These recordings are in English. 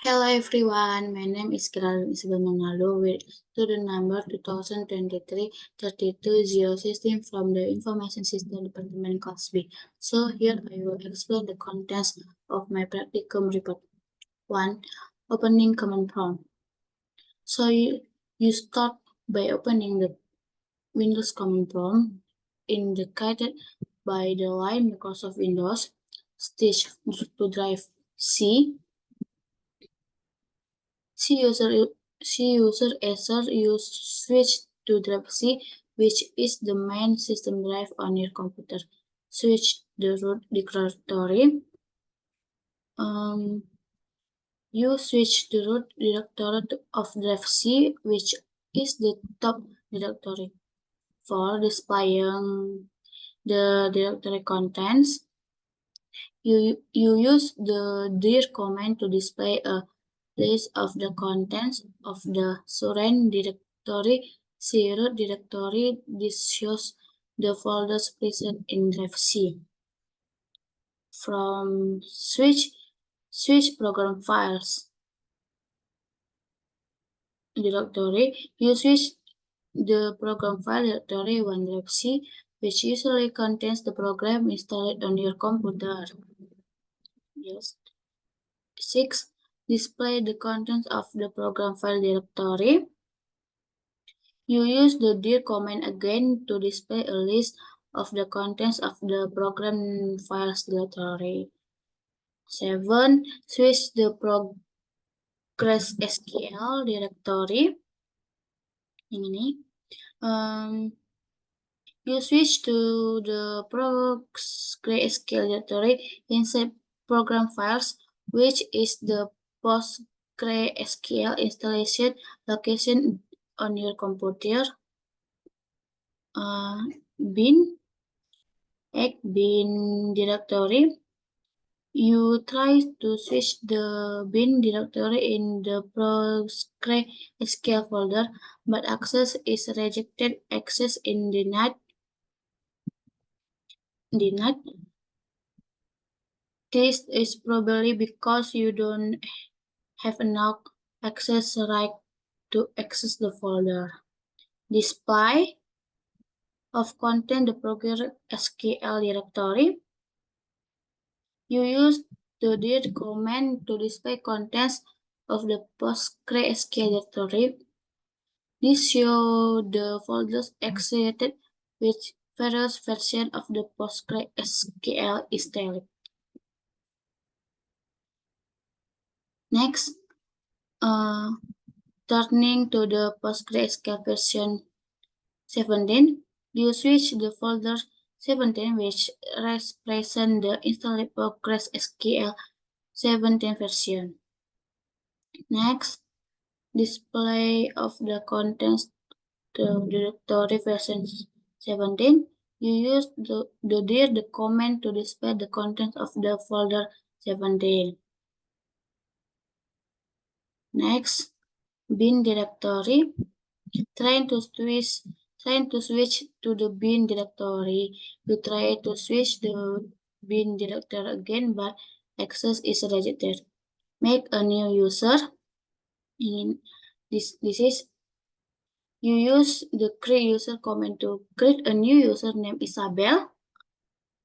Hello everyone, my name is Geraldine Isabel Manalo with student number 2023-32-016 from the Information System Department Class B. So here I will explain the contents of my practicum report. 1. Opening command prompt. So you start by opening the Windows command prompt indicated by the line Microsoft Windows, stage to drive C user Acer you switch to drive C, which is the main system drive on your computer. Switch the root directory. You switch the root directory of drive C, which is the top directory. For displaying the directory contents, you use the dir command to display a list of the contents of the surround directory. Root directory. This shows the folders present in drive C. From switch program files directory, you switch the program file directory OneDrive C, which usually contains the program installed on your computer. Yes. 6. Display the contents of the program file directory. You use the dir command again to display a list of the contents of the program files directory. 7. Switch the progress SQL directory. Ini. You switch to the progress SQL directory inside program files, which is the PostgreSQL installation location on your computer. Bin directory. You try to switch the bin directory in the PostgreSQL folder, but access is rejected. Access in denied. This is probably because you don't have enough access right to access the folder. Display of content the program SQL directory. You use the dir command to display contents of the PostgreSQL directory. This shows the folders associated with various versions of the PostgreSQL installed. Next, turning to the PostgreSQL version 17, you switch the folder 17, which represents the installed PostgreSQL 17 version. Next, display of the contents the directory version 17. You use the dir command to display the contents of the folder 17. Next, bin directory. Trying to switch to the bin directory. You try to switch the bin directory again, but access is rejected. Make a new user. In this is you use the create user command to create a new user named Isabel.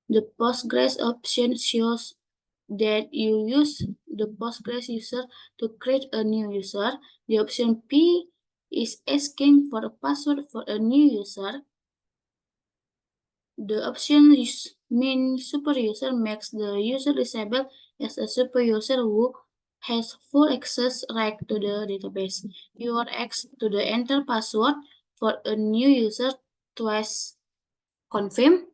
The Postgres option shows that you use the Postgres user to create a new user. The option P is asking for a password for a new user. The option mean super user makes the user disabled as a super user who has full access right to the database. You are asked to enter password for a new user twice. Confirm.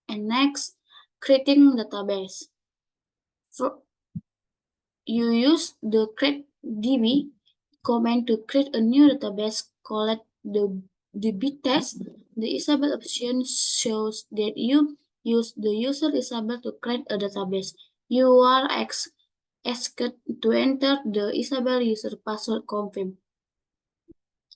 And next, creating database. You use the create db command to create a new database called the dbTest. The Isabel option shows that you use the user Isabel to create a database. You are asked to enter the Isabel user password confirm.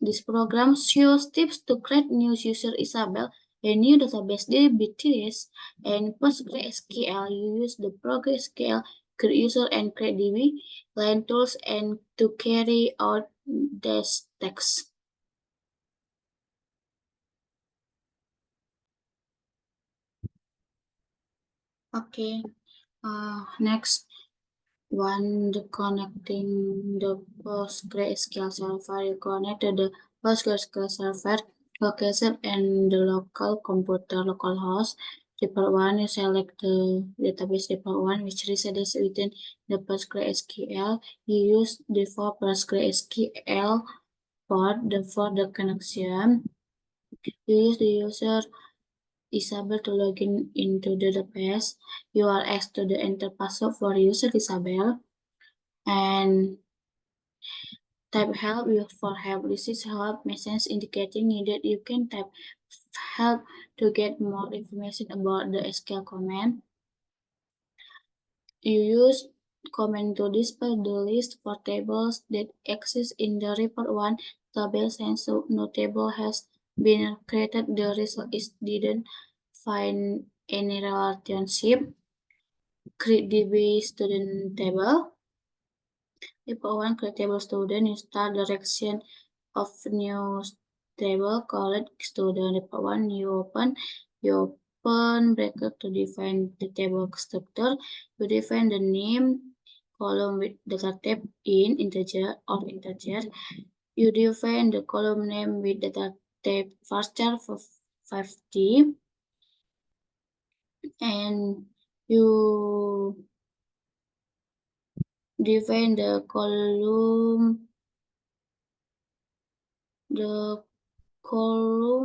This program shows tips to create new user Isabel, a new database dbTest, and PostgreSQL. You use the PostgreSQL create user and create DB, line tools, and to carry out this text. Okay, next one, the connecting the PostgreSQL server. You connect to the PostgreSQL server location and the local computer localhost. Report 1, you select the database report 1 which resides within the PostgreSQL. You use default PostgreSQL port for the connection. You use the user Isabel to log into the database. You are asked to enter password for user Isabel and type help for help. This is help message indicating that you can type help to get more information about the SQL command. You use command to display the list for tables that exist in the report 1 database, and so no table has been created. The result is didn't find any relationship. Create DB student table. Report 1 create table student. You start direction of new table called student. Report 1 you open bracket to define the table structure. You define the name column with data type in integer or integer. You define the column name with data type varchar for 50 and you define the column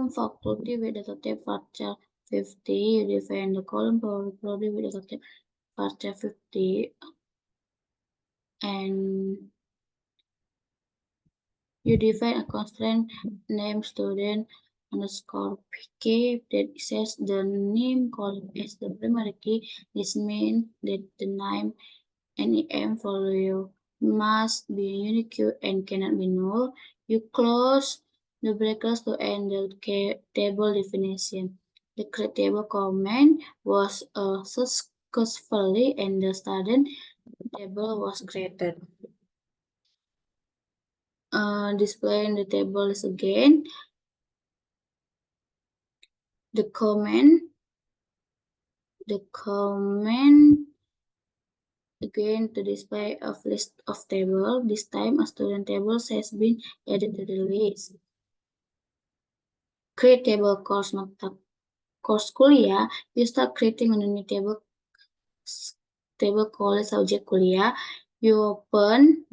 faculty with data type varchar 50. You define the column probability with data type varchar 50 and you define a constraint name student underscore pk that says the name column as the primary key. This means that the name NEM value must be unique and cannot be null. You close the brackets to end the table definition. The create table command was successfully and the student table was created. Displaying the tables again. The command again to display a list of tables. This time a student table has been added to the list. Create table course kuliah. You start creating a new table called subject kuliah. You open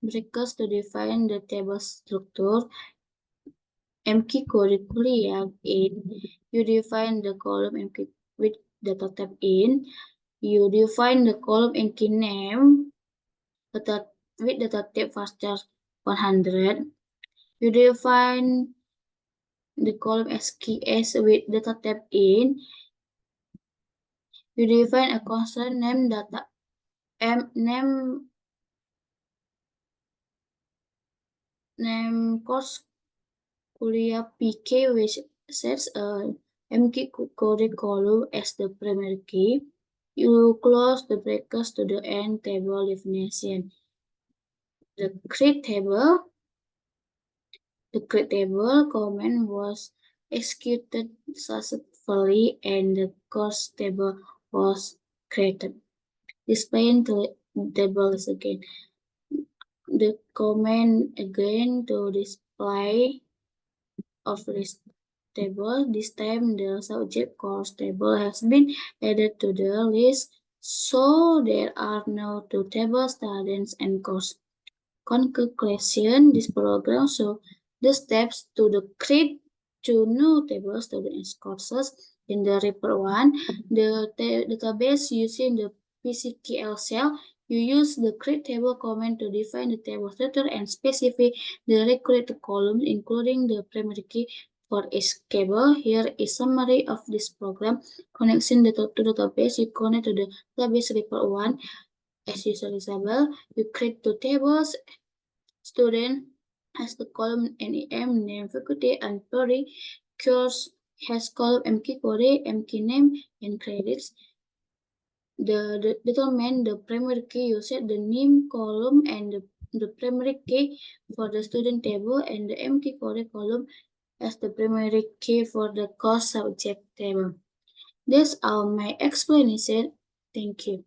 brackets to define the table structure. MK kuliah in. You define the column MK with data type in. You define the column MK name with data type varchar 100. You define the column SKS with data type in. You define a constant name course kuliah PK which sets a MK curriculum as the primary key. You close the brackets to the end table definition. The create table command was executed successfully and the course table was created. Displaying the tables again. The command again to display of list table. This time the subject course table has been added to the list, so there are now two tables, students and course. Conclusion, this program shows the steps to create two new tables, students and courses. In the report 1, the database using the PCKL cell, you use the create table command to define the table structure and specify the required columns, including the primary key for each table. Here is summary of this program. Connection to database, you connect to the database report 1 as user Isabel. You create two tables. Student has the column NEM, name, faculty, and body. Course has column MK Kore, MK name, and credits. determine the primary key, you set the name column and the primary key for the student table and the empty column as the primary key for the course subject table. That's all my explanation. Thank you.